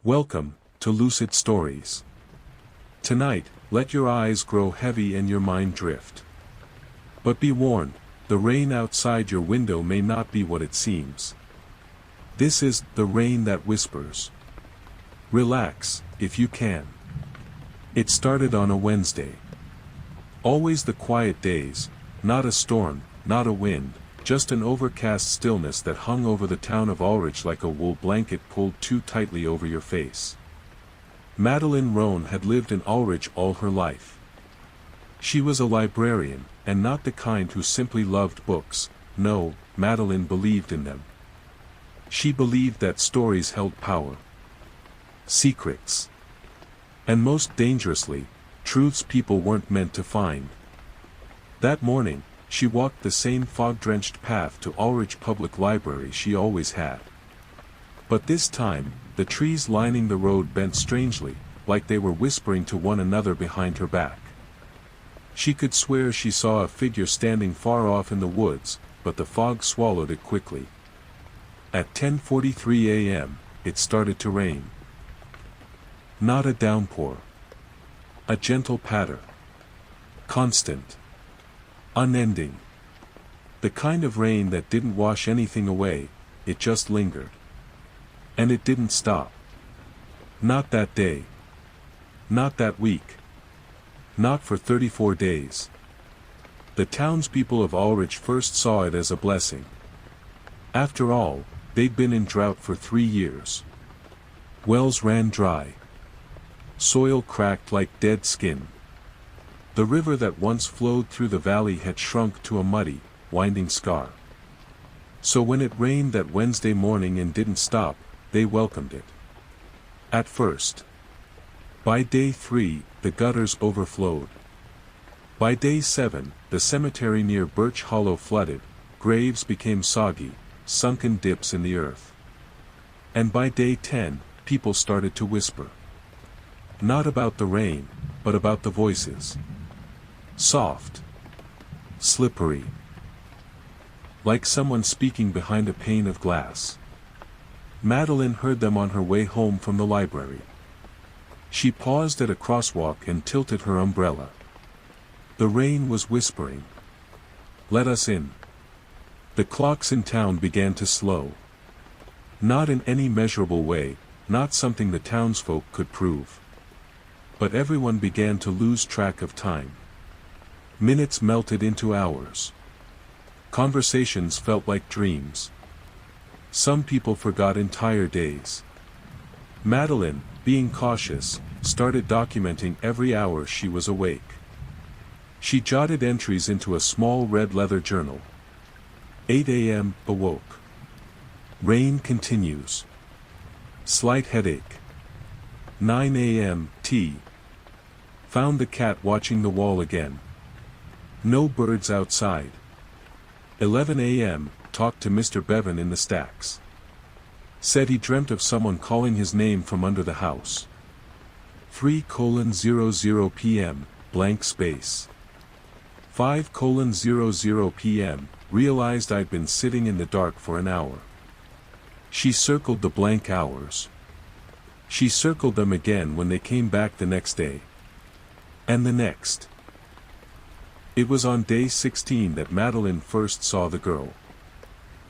Welcome to Lucid Stories. Tonight, let your eyes grow heavy and your mind drift. But be warned, the rain outside your window may not be what it seems. This is the rain that whispers. Relax, if you can. It started on a Wednesday. Always the quiet days, not a storm, not a wind, just an overcast stillness that hung over the town of Ulrich like a wool blanket pulled too tightly over your face. Madeline Rohn had lived in Ulrich all her life. She was a librarian, and not the kind who simply loved books. No, Madeline believed in them. She believed that stories held power, secrets, and most dangerously, truths people weren't meant to find. That morning, she walked the same fog-drenched path to Ulrich Public Library she always had. But this time, the trees lining the road bent strangely, like they were whispering to one another behind her back. She could swear she saw a figure standing far off in the woods, but the fog swallowed it quickly. At 10:43 a.m., it started to rain. Not a downpour. A gentle patter. Constant. Unending. The kind of rain that didn't wash anything away, it just lingered. And it didn't stop. Not that day. Not that week. Not for 34 days. The townspeople of Ulrich first saw it as a blessing. After all, they'd been in drought for 3 years. Wells ran dry. Soil cracked like dead skin. The river that once flowed through the valley had shrunk to a muddy, winding scar. So when it rained that Wednesday morning and didn't stop, they welcomed it. At first. By day 3, the gutters overflowed. By day 7, the cemetery near Birch Hollow flooded, graves became soggy, sunken dips in the earth. And by day 10, people started to whisper. Not about the rain, but about the voices. Soft. Slippery. Like someone speaking behind a pane of glass. Madeline heard them on her way home from the library. She paused at a crosswalk and tilted her umbrella. The rain was whispering. Let us in. The clocks in town began to slow. Not in any measurable way, not something the townsfolk could prove. But everyone began to lose track of time. Minutes melted into hours. Conversations felt like dreams. Some people forgot entire days. Madeline, being cautious, started documenting every hour she was awake. She jotted entries into a small red leather journal. 8 a.m. awoke. Rain continues. Slight headache. 9 a.m. tea. Found the cat watching the wall again. No birds outside. 11 a.m., talked to Mr. Bevan in the stacks. Said he dreamt of someone calling his name from under the house. 3:00 p.m., blank space. 5:00 p.m., realized I'd been sitting in the dark for an hour. She circled the blank hours. She circled them again when they came back the next day. And the next. It was on day 16 that Madeline first saw the girl.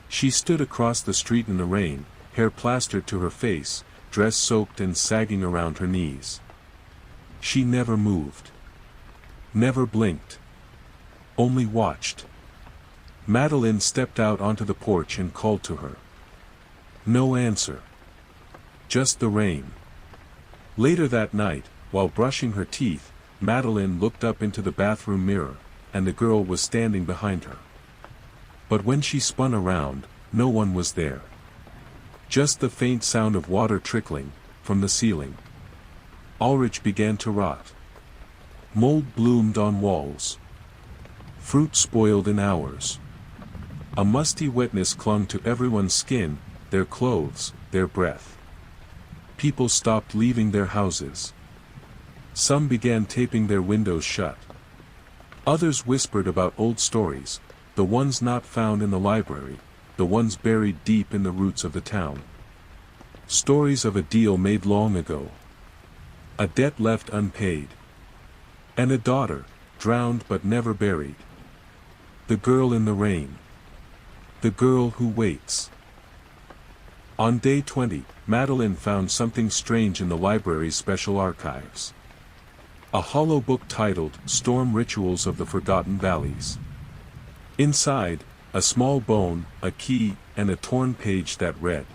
She stood across the street in the rain, hair plastered to her face, dress soaked and sagging around her knees. She never moved. Never blinked. Only watched. Madeline stepped out onto the porch and called to her. No answer. Just the rain. Later that night, while brushing her teeth, Madeline looked up into the bathroom mirror, and the girl was standing behind her. But when she spun around, no one was there. Just the faint sound of water trickling from the ceiling. Ulrich began to rot. Mold bloomed on walls. Fruit spoiled in hours. A musty wetness clung to everyone's skin, their clothes, their breath. People stopped leaving their houses. Some began taping their windows shut. Others whispered about old stories, the ones not found in the library, the ones buried deep in the roots of the town. Stories of a deal made long ago. A debt left unpaid. And a daughter, drowned but never buried. The girl in the rain. The girl who waits. On day 20, Madeline found something strange in the library's special archives. A hollow book titled Storm Rituals of the Forgotten Valleys. Inside, a small bone, a key, and a torn page that read,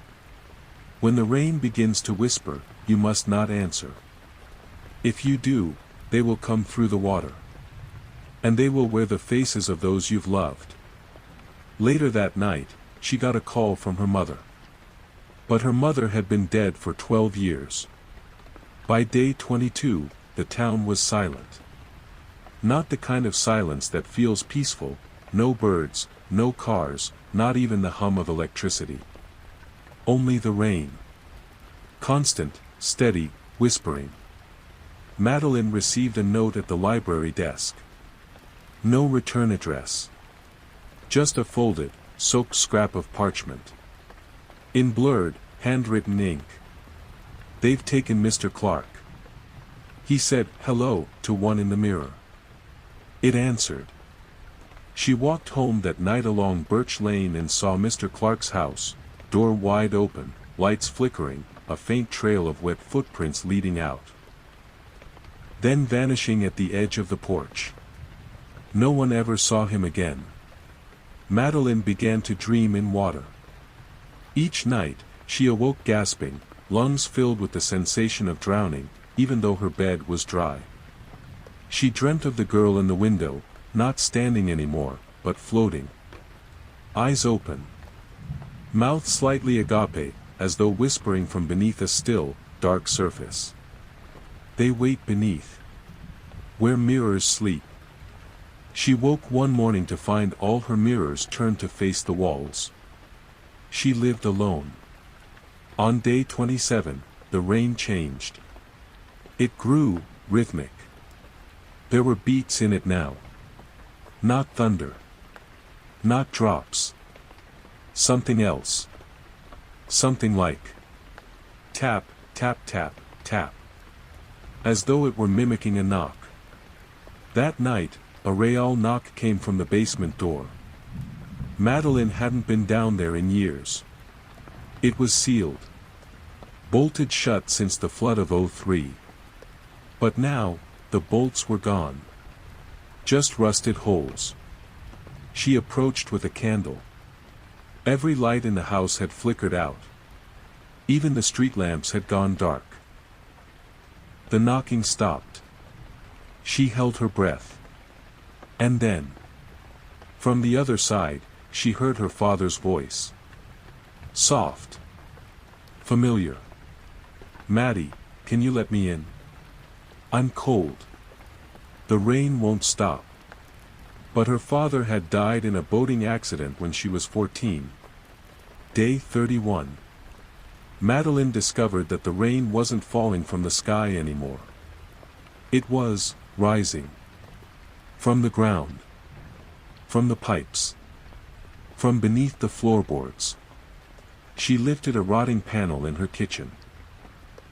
"When the rain begins to whisper, you must not answer. If you do, they will come through the water. And they will wear the faces of those you've loved." Later that night, she got a call from her mother. But her mother had been dead for 12 years. By day 22, the town was silent. Not the kind of silence that feels peaceful, no birds, no cars, not even the hum of electricity. Only the rain. Constant, steady, whispering. Madeline received a note at the library desk. No return address. Just a folded, soaked scrap of parchment. In blurred, handwritten ink. "They've taken Mr. Clark." He said hello to one in the mirror. It answered. She walked home that night along Birch Lane and saw Mr. Clark's house, door wide open, lights flickering, a faint trail of wet footprints leading out. Then vanishing at the edge of the porch. No one ever saw him again. Madeline began to dream in water. Each night, she awoke gasping, lungs filled with the sensation of drowning, even though her bed was dry. She dreamt of the girl in the window, not standing anymore, but floating. Eyes open. Mouth slightly agape, as though whispering from beneath a still, dark surface. They wait beneath. Where mirrors sleep. She woke one morning to find all her mirrors turned to face the walls. She lived alone. On day 27, the rain changed. It grew, rhythmic. There were beats in it now. Not thunder. Not drops. Something else. Something like tap, tap, tap, tap. As though it were mimicking a knock. That night, a real knock came from the basement door. Madeline hadn't been down there in years. It was sealed. Bolted shut since the flood of '03. But now, the bolts were gone. Just rusted holes. She approached with a candle. Every light in the house had flickered out. Even the street lamps had gone dark. The knocking stopped. She held her breath. And then, from the other side, she heard her father's voice. Soft. Familiar. "Maddie, can you let me in? I'm cold. The rain won't stop." But her father had died in a boating accident when she was 14. Day 31. Madeline discovered that the rain wasn't falling from the sky anymore. It was rising. From the ground. From the pipes. From beneath the floorboards. She lifted a rotting panel in her kitchen.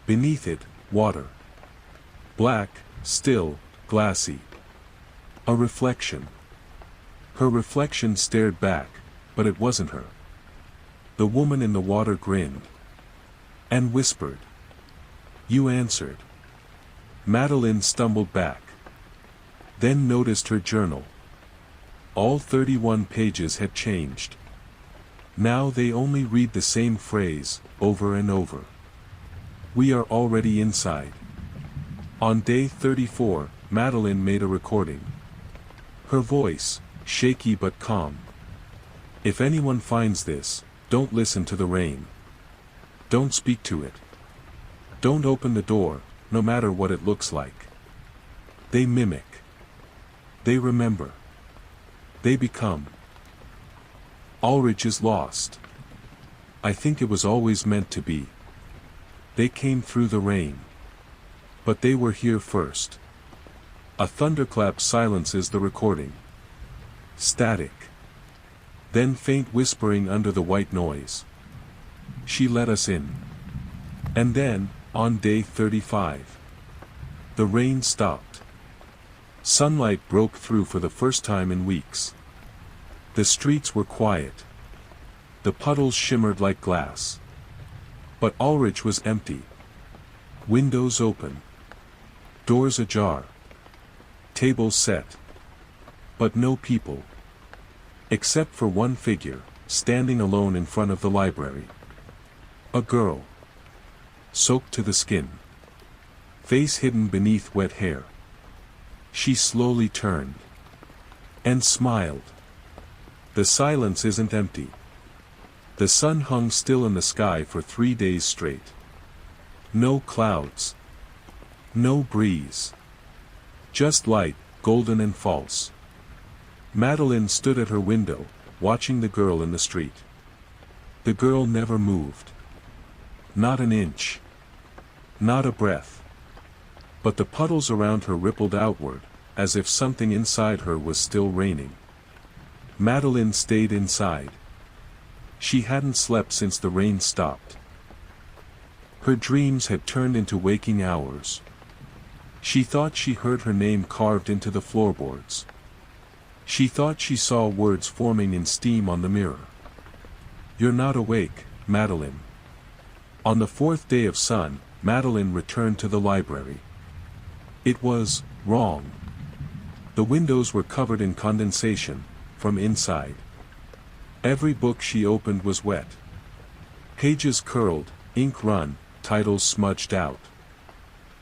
Beneath it, water. Black, still, glassy. A reflection. Her reflection stared back, but it wasn't her. The woman in the water grinned. And whispered. "You answered." Madeline stumbled back. Then noticed her journal. All 31 pages had changed. Now they only read the same phrase, over and over. "We are already inside." On day 34, Madeline made a recording. Her voice, shaky but calm. "If anyone finds this, don't listen to the rain. Don't speak to it. Don't open the door, no matter what it looks like. They mimic. They remember. They become. Ulrich is lost. I think it was always meant to be. They came through the rain. But they were here first." A thunderclap silences the recording. Static. Then faint whispering under the white noise. "She let us in. And then, on day 35, the rain stopped. Sunlight broke through for the first time in weeks. The streets were quiet. The puddles shimmered like glass. But Ulrich was empty. Windows open. Doors ajar. Tables set. But no people. Except for one figure, standing alone in front of the library. A girl. Soaked to the skin. Face hidden beneath wet hair. She slowly turned. And smiled. The silence isn't empty. The sun hung still in the sky for 3 days straight. No clouds. No breeze. Just light, golden and false. Madeline stood at her window, watching the girl in the street. The girl never moved. Not an inch. Not a breath. But the puddles around her rippled outward, as if something inside her was still raining. Madeline stayed inside. She hadn't slept since the rain stopped. Her dreams had turned into waking hours. She thought she heard her name carved into the floorboards. She thought she saw words forming in steam on the mirror. "You're not awake, Madeline." On the 4th day of sun, Madeline returned to the library. It was wrong. The windows were covered in condensation, from inside. Every book she opened was wet. Pages curled, ink run, titles smudged out.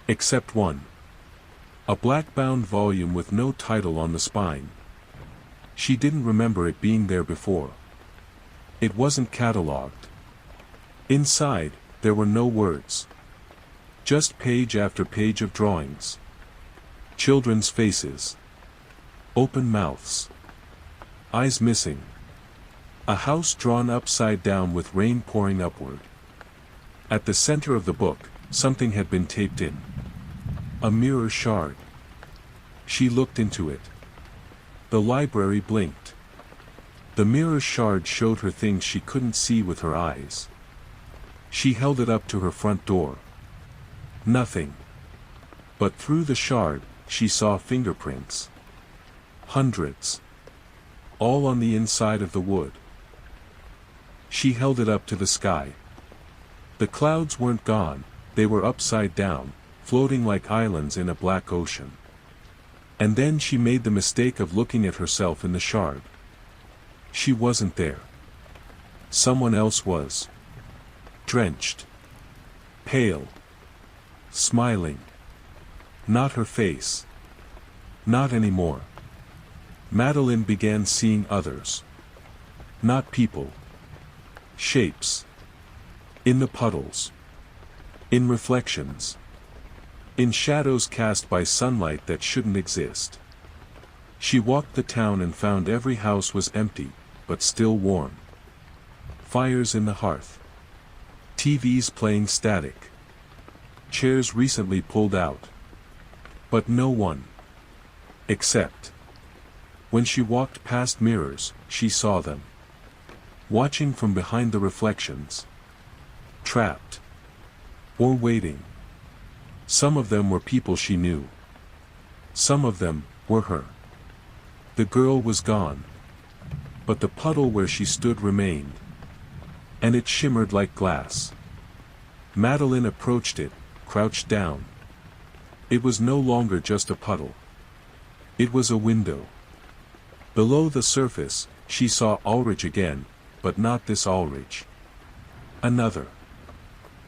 Except one. A black-bound volume with no title on the spine. She didn't remember it being there before. It wasn't catalogued. Inside, there were no words. Just page after page of drawings. Children's faces. Open mouths. Eyes missing. A house drawn upside down with rain pouring upward. At the center of the book, something had been taped in. A mirror shard. She looked into it. The library blinked. The mirror shard showed her things she couldn't see with her eyes. She held it up to her front door. Nothing. But through the shard, she saw fingerprints. Hundreds. All on the inside of the wood. She held it up to the sky. The clouds weren't gone, they were upside down, floating like islands in a black ocean. And then she made the mistake of looking at herself in the shard. She wasn't there. Someone else was. Drenched. Pale. Smiling. Not her face. Not anymore. Madeline began seeing others. Not people. Shapes. In the puddles. In reflections. In shadows cast by sunlight that shouldn't exist. She walked the town and found every house was empty, but still warm. Fires in the hearth. TVs playing static. Chairs recently pulled out. But no one. Except. When she walked past mirrors, she saw them. Watching from behind the reflections. Trapped. Or waiting. Some of them were people she knew. Some of them were her. The girl was gone. But the puddle where she stood remained. And it shimmered like glass. Madeline approached it, crouched down. It was no longer just a puddle. It was a window. Below the surface, she saw Ulrich again, but not this Ulrich. Another.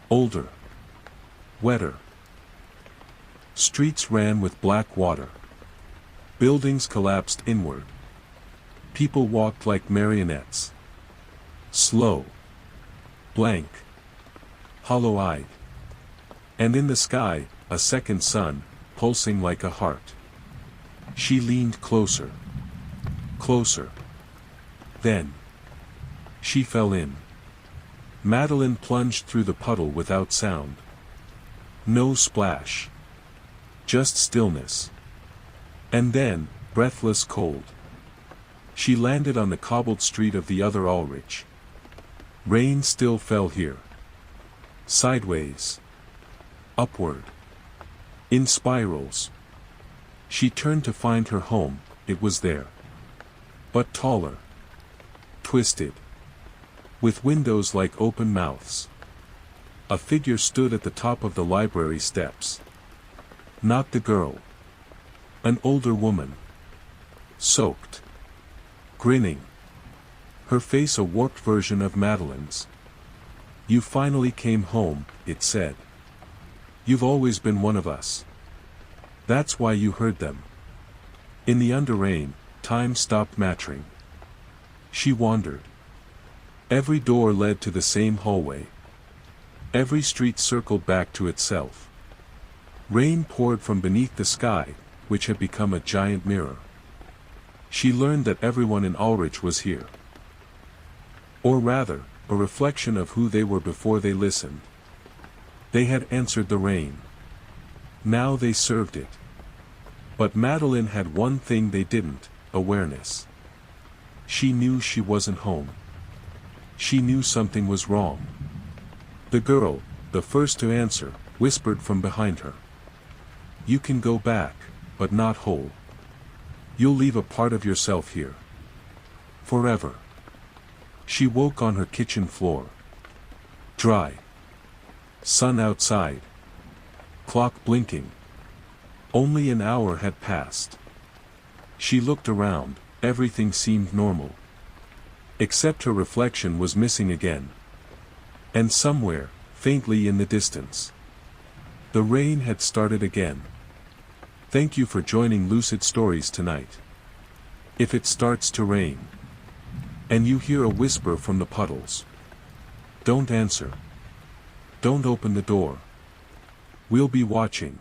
Older. Wetter. Streets ran with black water. Buildings collapsed inward. People walked like marionettes. Slow. Blank. Hollow-eyed. And in the sky, a second sun, pulsing like a heart. She leaned closer. Closer. Then. She fell in. Madeline plunged through the puddle without sound. No splash. Just stillness. And then, breathless cold. She landed on the cobbled street of the other Ulrich. Rain still fell here. Sideways. Upward. In spirals. She turned to find her home. It was there. But taller. Twisted. With windows like open mouths. A figure stood at the top of the library steps. Not the girl. An older woman. Soaked. Grinning. Her face a warped version of Madeline's. "You finally came home," it said. "You've always been one of us. That's why you heard them." In the underrain, time stopped mattering. She wandered. Every door led to the same hallway. Every street circled back to itself. Rain poured from beneath the sky, which had become a giant mirror. She learned that everyone in Ulrich was here. Or rather, a reflection of who they were before they listened. They had answered the rain. Now they served it. But Madeline had one thing they didn't: awareness. She knew she wasn't home. She knew something was wrong. The girl, the first to answer, whispered from behind her. "You can go back, but not whole. You'll leave a part of yourself here. Forever." She woke on her kitchen floor. Dry. Sun outside. Clock blinking. Only an hour had passed. She looked around. Everything seemed normal. Except her reflection was missing again. And somewhere, faintly in the distance, the rain had started again. Thank you for joining Lucid Stories tonight. If it starts to rain, and you hear a whisper from the puddles, don't answer. Don't open the door. We'll be watching.